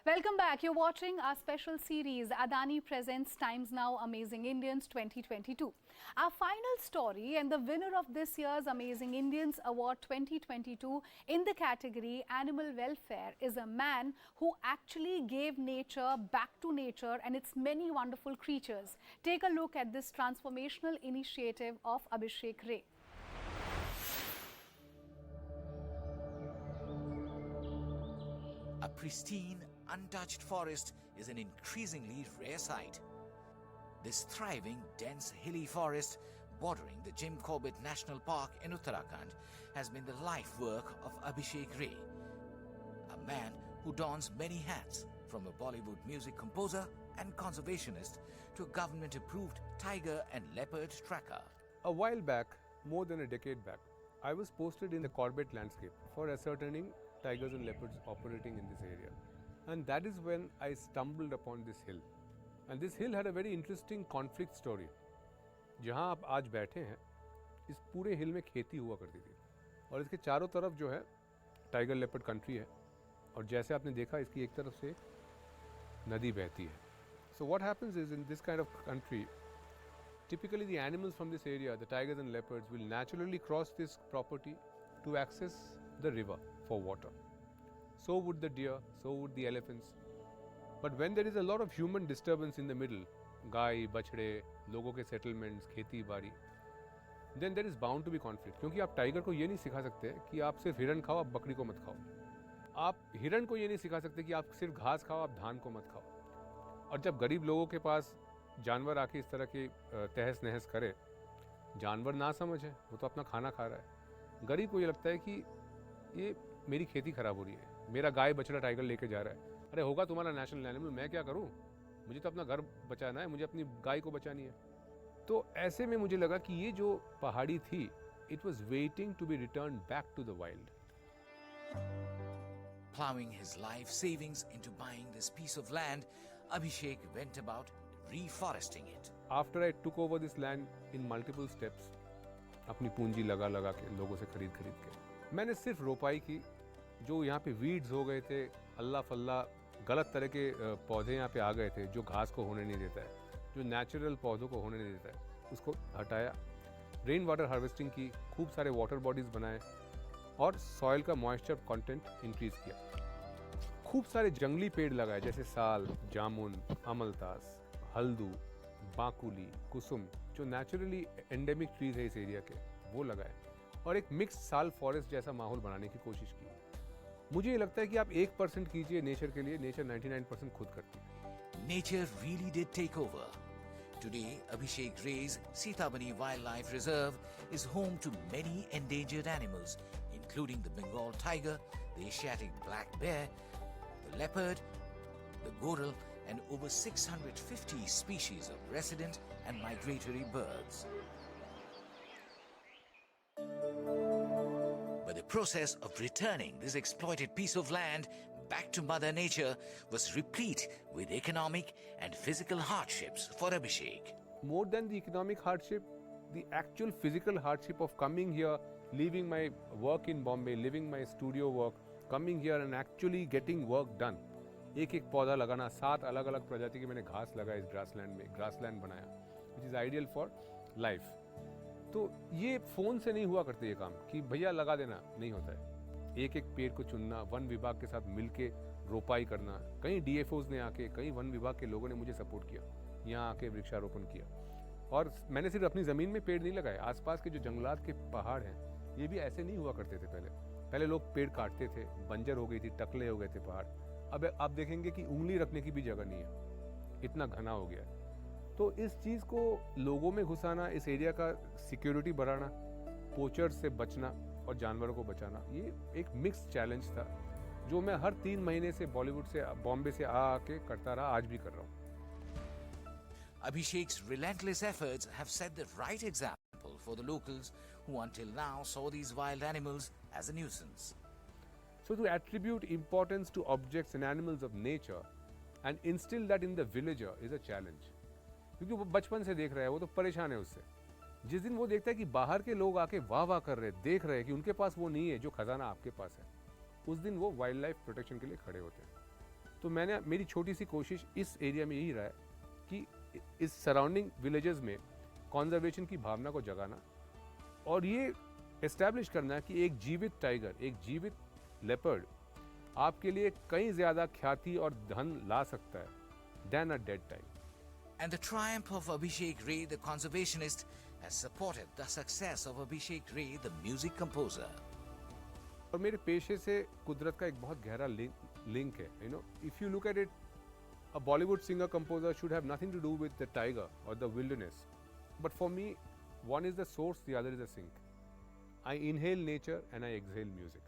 Welcome back. You're watching our special series Adani Presents Times Now Amazing Indians 2022. Our final story and the winner of this year's Amazing Indians Award 2022 in the category Animal Welfare is a man who actually gave nature back to nature and its many wonderful creatures. Take a look at this transformational initiative of Abhishek Ray. A pristine, untouched forest is an increasingly rare sight. This thriving, dense, hilly forest bordering the Jim Corbett National Park in Uttarakhand has been the life work of Abhishek Ray, a man who dons many hats, from a Bollywood music composer and conservationist to a government-approved tiger and leopard tracker. A while back, more than a decade back, I was posted in the Corbett landscape for ascertaining tigers and leopards operating in this area. And that is when I stumbled upon this hill. And this hill had a very interesting conflict story. जहाँ आप आज बैठे हैं, इस पूरे हिल में खेती हुआ करती थी और इसके चारों तरफ जो है टाइगर लेपर्ड कंट्री है और जैसे आपने देखा इसकी एक तरफ से नदी बहती है. So what happens is in this kind of country, typically the animals from this area, the tigers and leopards, will naturally cross this property to access the river for water. So would the deer, so would the elephants. But when there is a lot of human disturbance in the middle, गाय, बछड़े, लोगों के settlements, खेती बाड़ी, then there is bound to be conflict. क्योंकि आप tiger को ये नहीं सिखा सकते कि आप सिर्फ हिरन खाओ, आप बकरी को मत खाओ. आप हिरन को ये नहीं सिखा सकते कि आप सिर्फ घास खाओ, आप धान को मत खाओ. और जब गरीब लोगों के पास जानवर आके इस तरह के तहस नहस करे, जानवर ना समझे, वो तो अपना खाना खा रहा है. गरीब को ये लगता है कि ये मेरी खेती खराब हो रही है, मेरा गाय बछड़ा टाइगर लेके जा रहा है. अरे होगा तुम्हारा नेशनल एनिमल, मैं क्या करूं, मुझे तो अपना घर बचाना है, मुझे अपनी गाय को बचानी है. तो ऐसे में मुझे लगा कि ये जो पहाड़ी थी, it was waiting to be return back to the wild. Plowing his life savings into buying this piece of land, Abhishek went about reforesting it. After I took over this land in multiple steps, अपनी पूंजी लगा लगा के लोगों से खरीद के मैंने सिर्फ रोपाई की. जो यहाँ पे वीड्स हो गए थे, अल्लाह फल्ला गलत तरह के पौधे यहाँ पे आ गए थे जो घास को होने नहीं देता है, जो नेचुरल पौधों को होने नहीं देता है, उसको हटाया. रेन वाटर हार्वेस्टिंग की, खूब सारे वाटर बॉडीज़ बनाए और सॉइल का मॉइस्चर कंटेंट इंक्रीज़ किया. खूब सारे जंगली पेड़ लगाए जैसे साल, जामुन, अमलतास, हल्दू, बाकुली, कुसुम, जो नेचुरली एंडेमिक ट्रीज है इस एरिया के, वो लगाए और एक मिक्स साल फॉरेस्ट जैसा माहौल बनाने की कोशिश की. मुझे ये लगता है कि आप 1% कीजिए नेचर के लिए, नेचर 99% खुद करती है. Nature really did take over. Today, Abhishek Ray's Sitabani Wildlife Reserve is home to many endangered animals, including the Bengal tiger, the Asiatic black bear, the leopard, the goral, and over 650 species of resident and migratory birds. But the process of returning this exploited piece of land back to Mother Nature was replete with economic and physical hardships for Abhishek. More than the economic hardship, the actual physical hardship of coming here, leaving my work in Bombay, leaving my studio work, coming here and actually getting work done. एक एक पौधा लगाना, 7 अलग अलग प्रजाति के मैंने घास लगाया इस ग्रासलैंड में, ग्रासलैंड बनाया, which is ideal for life. तो ये फ़ोन से नहीं हुआ करते ये काम कि भैया लगा देना, नहीं होता है. एक एक पेड़ को चुनना, वन विभाग के साथ मिलके रोपाई करना. कई DFOs ने आके, कई वन विभाग के लोगों ने मुझे सपोर्ट किया, यहाँ आके वृक्षारोपण किया. और मैंने सिर्फ अपनी ज़मीन में पेड़ नहीं लगाए, आसपास के जो जंगलात के पहाड़ हैं, ये भी ऐसे नहीं हुआ करते थे पहले लोग पेड़ काटते थे, बंजर हो गई थी, टकले हो गए थे पहाड़. अब आप देखेंगे कि उंगली रखने की भी जगह नहीं है, इतना घना हो गया है. तो इस चीज़ को लोगों में घुसाना, इस एरिया का सिक्योरिटी बढ़ाना, पोचर्स से बचना और जानवरों को बचाना, ये एक मिक्स चैलेंज था जो मैं हर 3 महीने से बॉलीवुड से, बॉम्बे से आके करता रहा, आज भी कर रहा हूँ. Abhishek's relentless efforts have set the right example for the locals who until now saw these wild animals as a nuisance. So to attribute importance to objects and animals of nature and instill that in the villager is a challenge. क्योंकि वो बचपन से देख रहा है, वो तो परेशान है उससे. जिस दिन वो देखता है कि बाहर के लोग आके वाह वाह कर रहे हैं, देख रहे हैं कि उनके पास वो नहीं है जो खजाना आपके पास है, उस दिन वो वाइल्ड लाइफ प्रोटेक्शन के लिए खड़े होते हैं. तो मेरी छोटी सी कोशिश इस एरिया में यही रहा है कि इस सराउंडिंग विलेजेस में कॉन्जर्वेशन की भावना को जगाना और ये एस्टैब्लिश करना कि एक जीवित टाइगर, एक जीवित लेपर्ड आपके लिए कहीं ज़्यादा ख्याति और धन ला सकता है then a dead tiger. And the triumph of Abhishek Ray, the conservationist, has supported the success of Abhishek Ray, the music composer. और मेरे पेशे से कुदरत का एक बहुत गहरा लिंक है. You know, if you look at it, a Bollywood singer composer should have nothing to do with the tiger or the wilderness, but for me one is the source, the other is the sink. I inhale nature and I exhale music.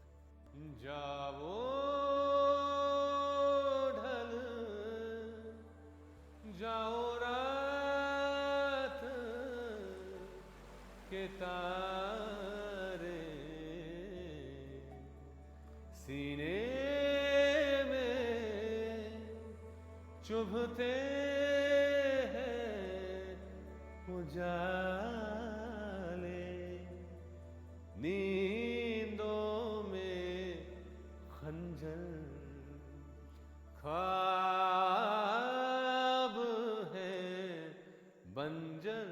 जाओ ढल जाओ रात के तारे सीने में चुभते हैं उजाले नींदों में खंजर ख्वाब है बंजर